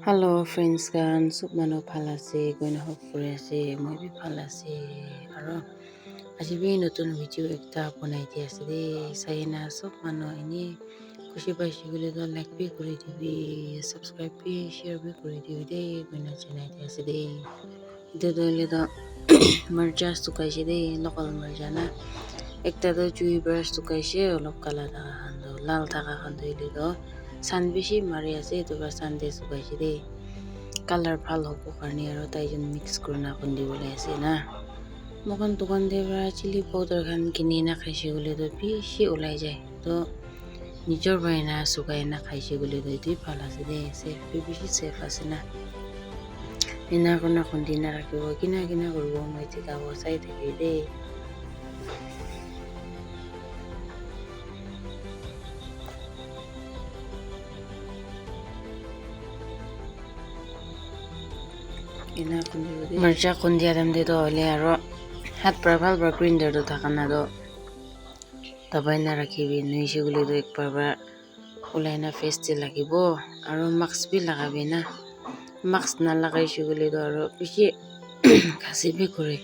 Hello friends kan sub mano phala ase koina hop pore ase moi bi phala ase aro aji bi notun video ekta banai di ase de saina sub mano ini খুশি পাইছি বলে তো like B করে দিবি subscribe B share B করে দিবি দে কোনা জানাই দি ase de itu to le to marja sukaise de local marja na ekta to chui brush sukaise olop kala thaka khan to lal thaka khan to ile to sun bishi mari ase to sun de sukaise de color bhal hobo karne aro taijon mix kurna kundi bole ase na mokan dukan de bara chili powder khan kini na khaise bole to bishi ulai jai to nijor baina sukai na khaise bole to itu bhal ase de safe bishi safe ase na ina kona kundi na rakhibo kina koribo moi tikabo sai thaki de marcha kundi adam de to ole aro hat prabal bra grinder to thakana do tabai na rakhibi nuise gule to ekbar ba ulai na face te lagibo aro mask bi lagabi na mask na lagaise gule to aro bishi khasi bi kore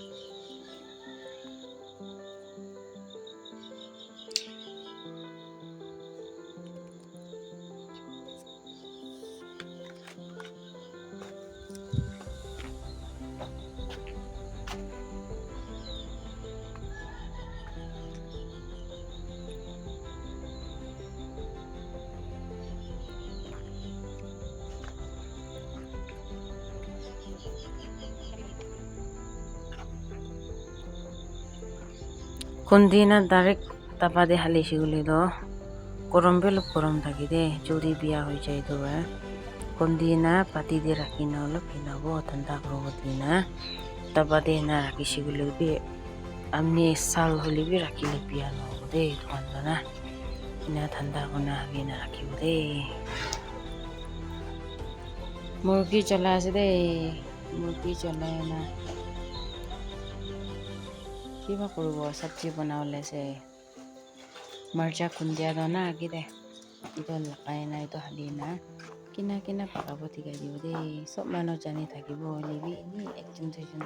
kundi na direct tapa de halise gule to korom belo korom thaki de jodi biya hoi jai to ba kundi na pati de rakhina olop hinabo thanda korobo dina tapa de na rakhise gule bi amni sal holi bi rakhile biya no de dukan to na ina thanda kona bi na rakhibo de murgi chala ase de murgi chala na kiba koribo sabji banawale ase marcha kundia do na agide ito lakai na ito halina kina pakabo tigai dibo de sob mano jani thakibo libi ini ekjon dujon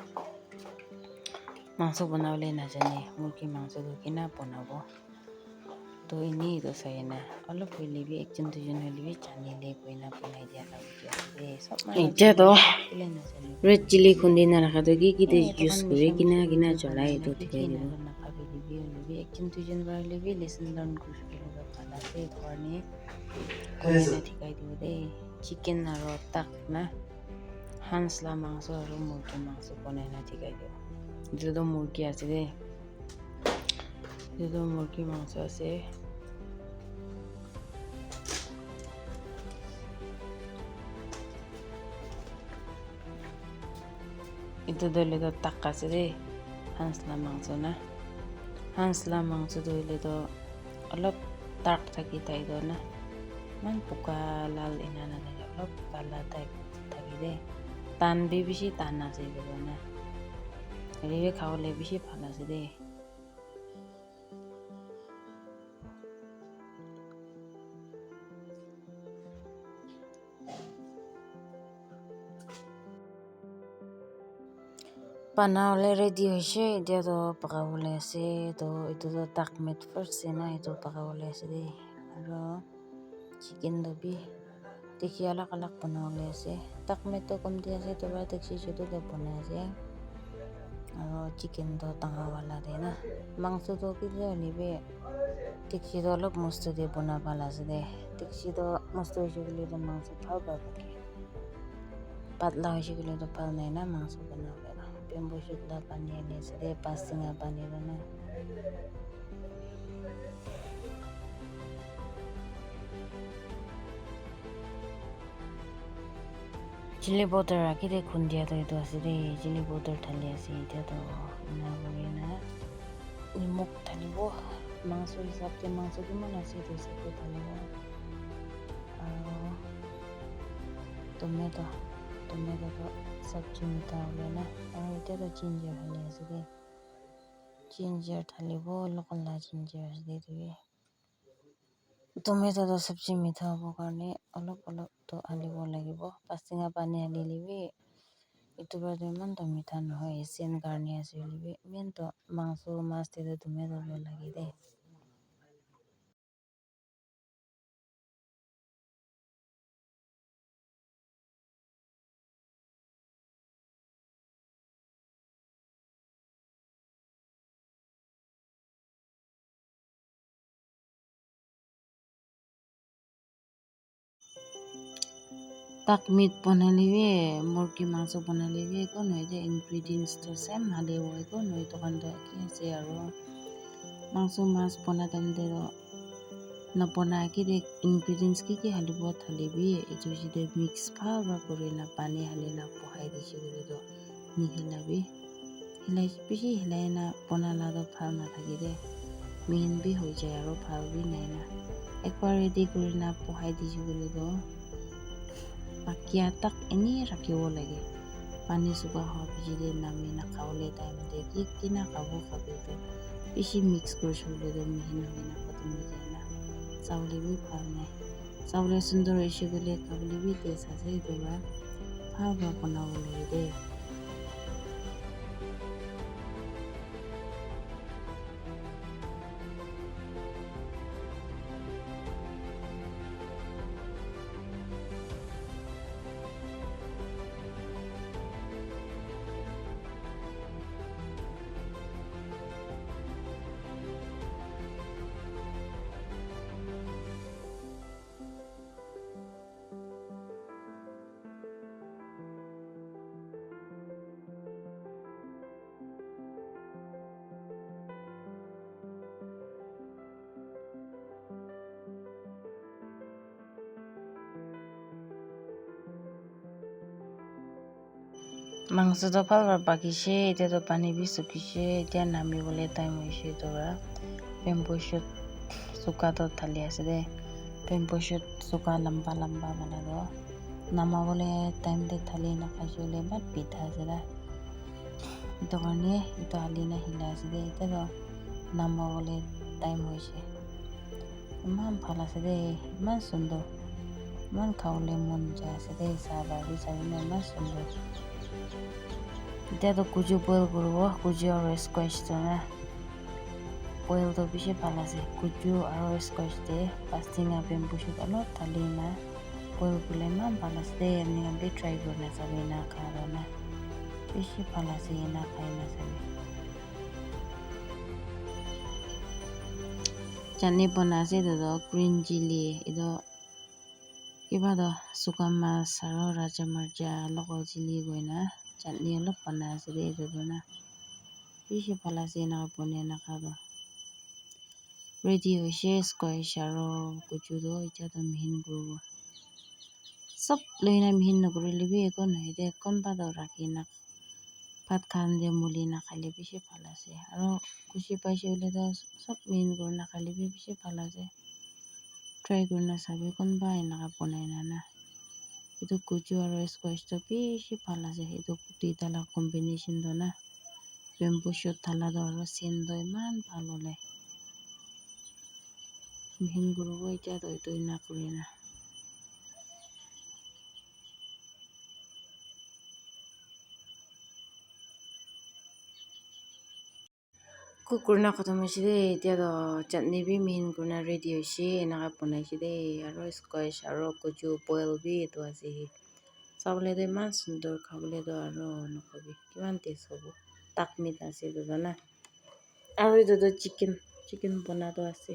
mangso banawale na jane murgi mangso do kina banabo to ini to sai na olop hoile bi ekjon dujon hoile bi janile koina banai dia la de sob mano ite to red chili kundi na rakha to ki de use kore kina cholai to tigai dibo ekjon dujon barle bi lesson learn koribo phala ase thorni koina thikai dibo de chicken aro tak na hans la mangso aro murgi mangso konai na thikai dibo jodo murgi ase de jodo murgi mangso ase itu dole to tak ase de hans la mangso na hans la mangso dole to olop dark thaki tai do na man puka lal ina na de olop kala thaki de tan bi bishi tan ase do na ribe khawle bishi phala ase de Panawle ready hoise etia to pakabole ase to itu to tak met first se na itu pakabole ase de aro chicken do bi dekhi alak banawle ase tak met to komti ase to ba dekhi chotu de banai ase aro chicken to tanga wala de na mangso to ki je libe dekhi to olop mosto de bana phala ase de dekhi to mosto hoise gule to mangso phal ba patla hoise gule to phal nai na mangso banawle bamboo shoot la pani ani ase de pasinga pani do na chili powder akide khundia to itu ase de chili powder thali ase etia to na bole na nimok thalibo mangso hisab te mangso kiman ase to sabe thalibo aro tomato to sabji mita hole na aro etia to ginger thali ase de ginger thalibo local la ginger ase de tomato তো সবজি মিঠা হ'বৰ কাৰণে অলপতো আনিব লাগিব। 5 টেঙা পানী আনিলেবি এইটো বাৰু ইমানতো মিঠা নহয়। এছিয়ান কাৰণে আছিলেবি ইমানতো মাছ দিলে টমেটো লাগে দে। তাক মিট বনালেবি মুৰ্গী মাংস বনালেবি একো নহয় দে। ইনগ্ৰিডিয়েণ্টছটো চেম হালিব একো নহয়। দোকানতো কি আছে আৰু মাছ বনা টাইমতে নবনাই কি দে ইনগ্ৰিডিয়েণ্টছ কি হালিব ঢালিবি। এইটো যদি মিক্স ভাল কৰি পানী হালি বহাই দিছি বুলি নিহিলাবি। বেছি হিলাই বনালাতো ভাল নাথাকে দে। মিহিন হৈ যায় আৰু ভাল নাই না। একবাৰ ৰেডি কৰি বহাই দিছি বুলি বাকিয়া তাক এনেই ৰাখিব লাগে। পানী চুকা হোৱাৰ পিছত নামি খাবলৈ টাইমতে কি খাবিতো বেছি মিক্স কৰিছো বুলি মিহিন হৈ খতম হৈ যায় না। চাউলেবি ভাল নাই। চাউলে সুন্দৰ হৈছে গ'লে খাবলেবি টেষ্ট আছে। এইটো ভাল বনাব লাগে দে। মাংসটো ভাল পাকিছে। এতিয়াতো পানী শুকিছে। এতিয়া নামিবলৈ টাইম হৈছে। বেম্বু শ্বুট চুকাটো ঢালি আছে দে। বেম্বু শ্বুট চুকা লম্বা বনালো নামাবলৈ টাইমতে ঢালি নাখাইছিলে বাট পিঠা আছে দে। এইটো কাৰণে এইটো আলি হিলাই আছে দে। এতিয়াতো নামাবলৈ টাইম হৈছে। ইমান ভাল আছে দে। ইমান সুন্দৰ। ইমান খাবলৈ মন যায় আছে দে। চাবি ইমান সুন্দৰ। এতিয়াতো কুজু বইল কৰিব। কুজু আৰু স্কোৱাচটো বইলটো বেছি ভাল আছে। কুজু আৰু স্কোৱাচ দে 5 টেঙা বেম্বু শ্বুট অলপ ঢালি বইল কৰিলে ইমান ভাল আছে দে। এনেকৈ ট্ৰাই কৰি চাবি খাব বেছি ভাল আছে। খাই চাবি। চাটনি বনাইছে গ্ৰীণ চিলি। এইটো কিবা শুকান মাছ আৰু ৰাজা মাৰ্জা লোকেল চিলি চাটনি অলপ বনাই আছে দে। এইটো বেছি ভাল আছে। বনাই খাব ৰেডি হৈছে। স্কোৱাচ আৰু কুজুটো এতিয়াতো মিহিন কৰিব। চব লৈ মিহিন নকৰিলেবি একো নহয় দে। কোনোবাতো ৰাখি ভাত খাওঁতে মুলি নাখালে বেছি ভাল আছে। আৰু খুচি পাইছে বুলিতো চব মিহিন কৰি নাখালেবি বেছি ভাল আছে। ট্ৰাই কৰি চাবি কোনোবা এনেকা বনাই না। এইটো কুজু আৰু স্কোৱাচটো বেছি ভাল আছে। এইটো দুইটা কম্বিনেশ্যনটো বেম্বু শ্বুট ঢালাটো আৰু চেনটো ইমান ভাল ওলায়। মিহিন কৰিব এতিয়াতো এইটো কৰি কুক কৰি খতম হৈছে দেই। এতিয়াতো চাটনি মিহিন কৰি ৰেডি হৈছে। এনেকা বনাইছে দেই। আৰু স্কোৱাচ আৰু কুজু বইল এইটো আছে। চাবলৈতো ইমান সুন্দৰ। খাবলৈতো আৰু নকবি কিমান টেষ্ট হ'ব। তাক মিট আছে আৰু এইটোতো চিকেন বনাটো আছে।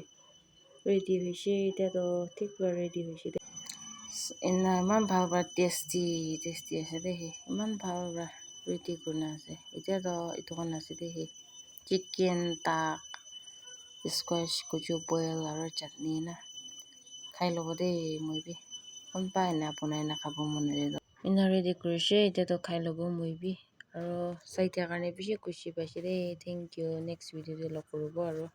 ৰেডি হৈছে। এতিয়াতো ঠিককৈ ৰেডি হৈছে দে। ইমান ভাল টেষ্টি আছে দেই। ইমান ভাল ৰেডি কৰি আছে। এতিয়াতো এইটো আছে দেই। চিকেন তাক স্কোৱাচ কুজু বইল আৰু চাটনি খাই ল'ব দেই। কোনোবা বনাই নাখাব মন যায় ৰেডি কৰিছে। এতিয়াতো খাই ল'ব আৰু চাই থকাৰ কাৰণে বেছি খুচি পাইছে দেই। Thank you. নেক্সট ভিডিঅ'তে লগ কৰিব আৰু।